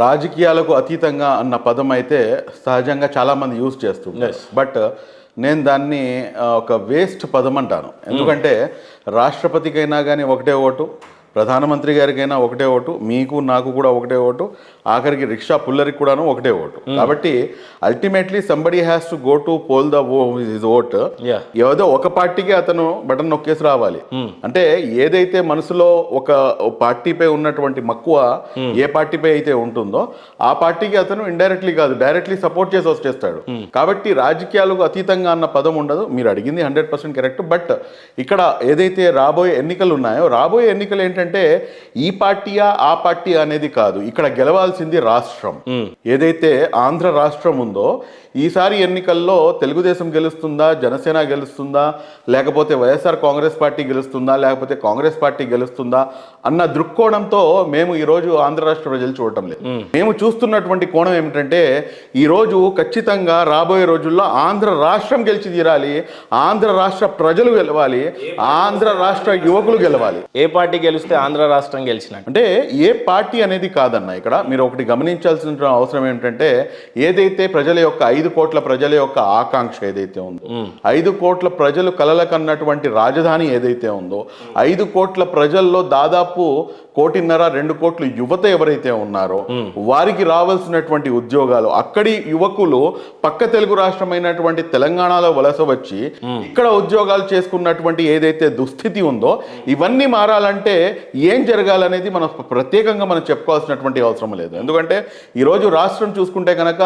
రాజకీయాలకు అతీతంగా అన్న పదం అయితే సహజంగా చాలామంది యూజ్ చేస్తుంటారు. బట్ నేను దాన్ని ఒక వేస్ట్ పదం అంటాను. ఎందుకంటే రాష్ట్రపతికైనా కానీ ఒకటే ఓటు, ప్రధానమంత్రి గారికైనా ఒకటే ఓటు, మీకు నాకు కూడా ఒకటే ఓటు, ఆఖరికి రిక్షా పుల్లరికి కూడాను ఒకటే ఓటు. కాబట్టి ultimately somebody has to go to poll the his vote. ఏదో ఒక పార్టీకి అతను బటన్ నొక్కేసి రావాలి. అంటే ఏదైతే మనసులో ఒక పార్టీపై ఉన్నటువంటి మక్కువ ఏ పార్టీపై అయితే ఉంటుందో ఆ పార్టీకి అతను ఇండైరెక్ట్లీ కాదు డైరెక్ట్లీ సపోర్ట్ చేసి వచ్చేస్తాడు. కాబట్టి రాజకీయాలకు అతీతంగా అన్న పదం ఉండదు. మీరు అడిగింది 100% కరెక్ట్. బట్ ఇక్కడ ఏదైతే రాబోయే ఎన్నికలు ఉన్నాయో, రాబోయే ఎన్నికలు ఏంటంటే ఈ పార్టీయా ఆ పార్టీ అనేది కాదు, ఇక్కడ గెలవాల్సింది రాష్ట్రం. ఏదైతే ఆంధ్ర రాష్ట్రం ఉందో ఈసారి ఎన్నికల్లో తెలుగుదేశం గెలుస్తుందా, జనసేన గెలుస్తుందా, లేకపోతే వైఎస్ఆర్ కాంగ్రెస్ పార్టీ గెలుస్తుందా, లేకపోతే కాంగ్రెస్ పార్టీ గెలుస్తుందా అన్న దృక్కోణంతో మేము ఈరోజు ఆంధ్ర రాష్ట్ర ప్రజలు చూడటం లేదు. మేము చూస్తున్నటువంటి కోణం ఏమిటంటే ఈరోజు ఖచ్చితంగా రాబోయే రోజుల్లో ఆంధ్ర రాష్ట్రం గెలిచి తీరాలి, ఆంధ్ర రాష్ట్ర ప్రజలు గెలవాలి, ఆంధ్ర రాష్ట్ర యువకులు గెలవాలి. ఏ పార్టీ గెలిస్తే ఆంధ్ర రాష్ట్రం గెలిచినట్టు అంటే ఏ పార్టీ అనేది కాదన్న. ఇక్కడ మీరు ఒకటి గమనించాల్సిన అవసరం ఏంటంటే ఏదైతే ప్రజల యొక్క 5 కోట్ల ప్రజల యొక్క ఆకాంక్ష ఏదైతే ఉందో, 5 కోట్ల ప్రజలు కలల కన్నటువంటి రాజధాని ఏదైతే ఉందో, 5 కోట్ల ప్రజల్లో దాదాపు 1.5-2 కోట్ల యువత ఎవరైతే ఉన్నారో వారికి రావాల్సినటువంటి ఉద్యోగాలు, అక్కడి యువకులు పక్క తెలుగు రాష్ట్రమైనటువంటి తెలంగాణలో వలస వచ్చి ఇక్కడ ఉద్యోగాలు చేసుకున్నటువంటి ఏదైతే దుస్థితి ఉందో ఇవన్నీ మారాలంటే ఏం జరగాలనేది మనం ప్రత్యేకంగా మనం చెప్పుకోవాల్సినటువంటి అవసరం లేదు. ఎందుకంటే ఈరోజు రాష్ట్రం చూసుకుంటే కనుక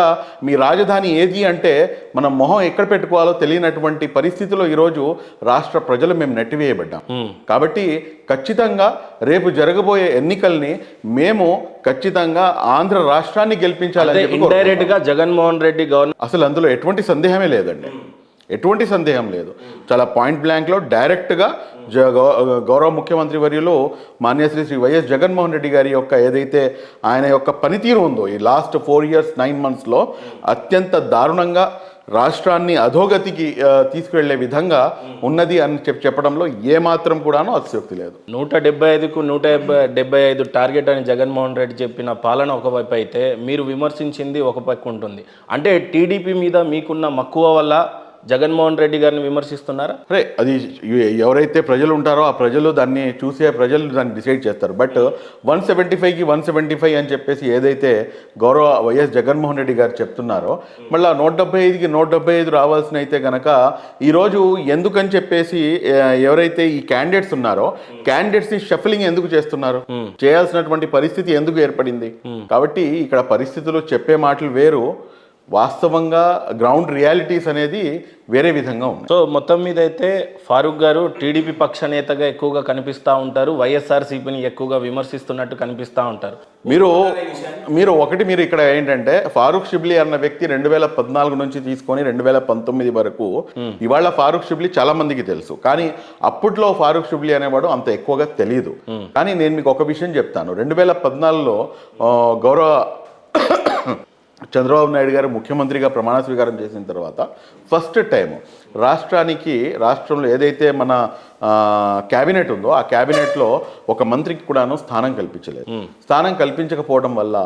మీ రాజధాని ఏది అంటే మనం మొహం ఎక్కడ పెట్టుకోవాలో తెలియనటువంటి పరిస్థితిలో ఈరోజు రాష్ట్ర ప్రజలు మేము నెట్టివేయబడ్డాం. కాబట్టి ఖచ్చితంగా రేపు జరగబోయే ఎన్నికల్ని మేము ఖచ్చితంగా ఆంధ్ర రాష్ట్రాన్ని గెలిపించాలని ఇండైరెక్ట్ గా జగన్మోహన్ రెడ్డి గవర్నమెంట్ అసలు అందులో ఎటువంటి సందేహమే లేదండి, ఎటువంటి సందేహం లేదు. చాలా పాయింట్ బ్లాంక్లో డైరెక్ట్గా గౌరవ ముఖ్యమంత్రి వర్యులు మాన్యశ్రీ శ్రీ వైఎస్ జగన్మోహన్ రెడ్డి గారి యొక్క ఏదైతే ఆయన యొక్క పనితీరు ఉందో ఈ లాస్ట్ 4 years 9 monthsలో అత్యంత దారుణంగా రాష్ట్రాన్ని అధోగతికి తీసుకువెళ్లే విధంగా ఉన్నది అని చెప్పడంలో ఏమాత్రం కూడాను అతిశయోక్తి లేదు. 175కు 175 టార్గెట్ అని జగన్మోహన్ రెడ్డి చెప్పిన పాలన ఒకవైపు అయితే మీరు విమర్శించింది ఒక పక్క ఉంటుంది. అంటే టీడీపీ మీద మీకున్న మక్కువ వల్ల జగన్మోహన్ రెడ్డి గారిని విమర్శిస్తున్నారా? అరే అది ఎవరైతే ప్రజలు ఉంటారో ఆ ప్రజలు దాన్ని చూసే ప్రజలు దాన్ని డిసైడ్ చేస్తారు. బట్ 175కి 175 అని చెప్పేసి ఏదైతే గౌరవ వైఎస్ జగన్మోహన్ రెడ్డి గారు చెప్తున్నారో మళ్ళీ 175కి 175 రావాల్సిన అయితే కనుక ఈరోజు ఎందుకని చెప్పేసి ఎవరైతే ఈ క్యాండిడేట్స్ ఉన్నారో క్యాండిడేట్స్ని షఫలింగ్ ఎందుకు చేస్తున్నారు, చేయాల్సినటువంటి పరిస్థితి ఎందుకు ఏర్పడింది? కాబట్టి ఇక్కడ పరిస్థితులు చెప్పే మాటలు వేరు, వాస్తవంగా గ్రౌండ్ రియాలిటీస్ అనేది వేరే విధంగా ఉంది. సో మొత్తం మీద అయితే ఫారూక్ గారు టీడీపీ పక్ష నేతగా ఎక్కువగా కనిపిస్తూ ఉంటారు, వైఎస్ఆర్సీపీని ఎక్కువగా విమర్శిస్తున్నట్టు కనిపిస్తూ ఉంటారు. మీరు ఇక్కడ ఏంటంటే ఫారూక్ షిబ్లీ అన్న వ్యక్తి 2014 నుంచి తీసుకొని 2019 వరకు ఇవాళ ఫారూక్ షిబ్లీ చాలా మందికి తెలుసు, కానీ అప్పట్లో ఫారూక్ షిబ్లీ అనేవాడు అంత ఎక్కువగా తెలియదు. కానీ నేను మీకు ఒక విషయం చెప్తాను. 2014లో గౌరవ చంద్రబాబు నాయుడు గారు ముఖ్యమంత్రిగా ప్రమాణ స్వీకారం చేసిన తర్వాత ఫస్ట్ టైం రాష్ట్రంలో ఏదైతే మన క్యాబినెట్ ఉందో ఆ క్యాబినెట్లో ఒక మంత్రికి కూడాను స్థానం కల్పించలేదు. స్థానం కల్పించకపోవడం వల్ల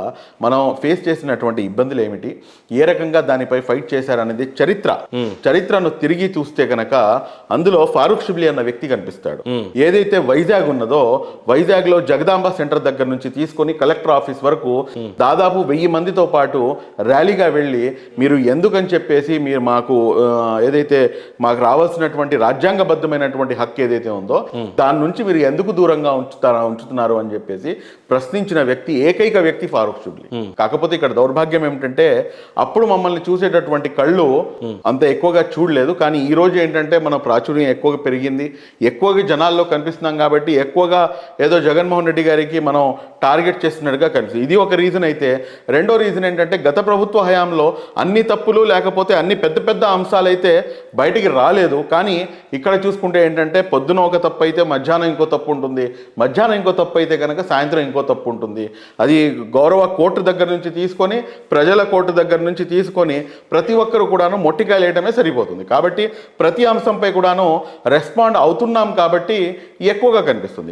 మనం ఫేస్ చేసినటువంటి ఇబ్బందులు ఏమిటి, ఏ రకంగా దానిపై ఫైట్ చేశారనేది చరిత్రను తిరిగి చూస్తే కనుక అందులో ఫారూక్ షిబ్లీ అన్న వ్యక్తి కనిపిస్తాడు. ఏదైతే వైజాగ్ ఉన్నదో వైజాగ్లో జగదాంబ సెంటర్ దగ్గర నుంచి తీసుకొని కలెక్టర్ ఆఫీస్ వరకు దాదాపు 1000 మందితో పాటు ర్యాలీగా వెళ్ళి మీరు ఎందుకని చెప్పేసి మీరు ఏదైతే మాకు రావాల్సినటువంటి రాజ్యాంగబద్ధమైనటువంటి హక్కు ఏదైతే ఉందో దాని నుంచి మీరు ఎందుకు దూరంగా ఉంచుతున్నారు అని చెప్పేసి ప్రశ్నించిన వ్యక్తి ఏకైక వ్యక్తి ఫారూక్ షిబ్లీ. కాకపోతే ఇక్కడ దౌర్భాగ్యం ఏమిటంటే అప్పుడు మమ్మల్ని చూసేటటువంటి కళ్ళు అంత ఎక్కువగా చూడలేదు, కానీ ఈ రోజు ఏంటంటే మన ప్రాచుర్యం ఎక్కువగా పెరిగింది, ఎక్కువగా జనాల్లో కనిపిస్తున్నాం కాబట్టి ఎక్కువగా ఏదో జగన్మోహన్ రెడ్డి గారికి మనం టార్గెట్ చేస్తున్నట్టుగా కనిపిస్తుంది. ఇది ఒక రీజన్ అయితే, రెండో రీజన్ ఏంటంటే గత ప్రభుత్వ హయాంలో అన్ని తప్పులు లేకపోతే అన్ని పెద్ద పెద్ద అంశాలు అయితే బయటికి రాలేదు, కానీ ఇక్కడ చూసుకుంటే ఏంటంటే పొద్దున ఒక తప్పు అయితే మధ్యాహ్నం ఇంకో తప్పు ఉంటుంది, మధ్యాహ్నం ఇంకో తప్పు అయితే కనుక సాయంత్రం ఇంకో తప్పు ఉంటుంది. అది గౌరవ కోర్టు దగ్గర నుంచి తీసుకొని ప్రజల కోర్టు దగ్గర నుంచి తీసుకొని ప్రతి ఒక్కరు కూడాను మొట్టికాయలేయటమే సరిపోతుంది. కాబట్టి ప్రతి అంశంపై కూడాను రెస్పాండ్ అవుతున్నాం కాబట్టి ఎక్కువగా కనిపిస్తుంది.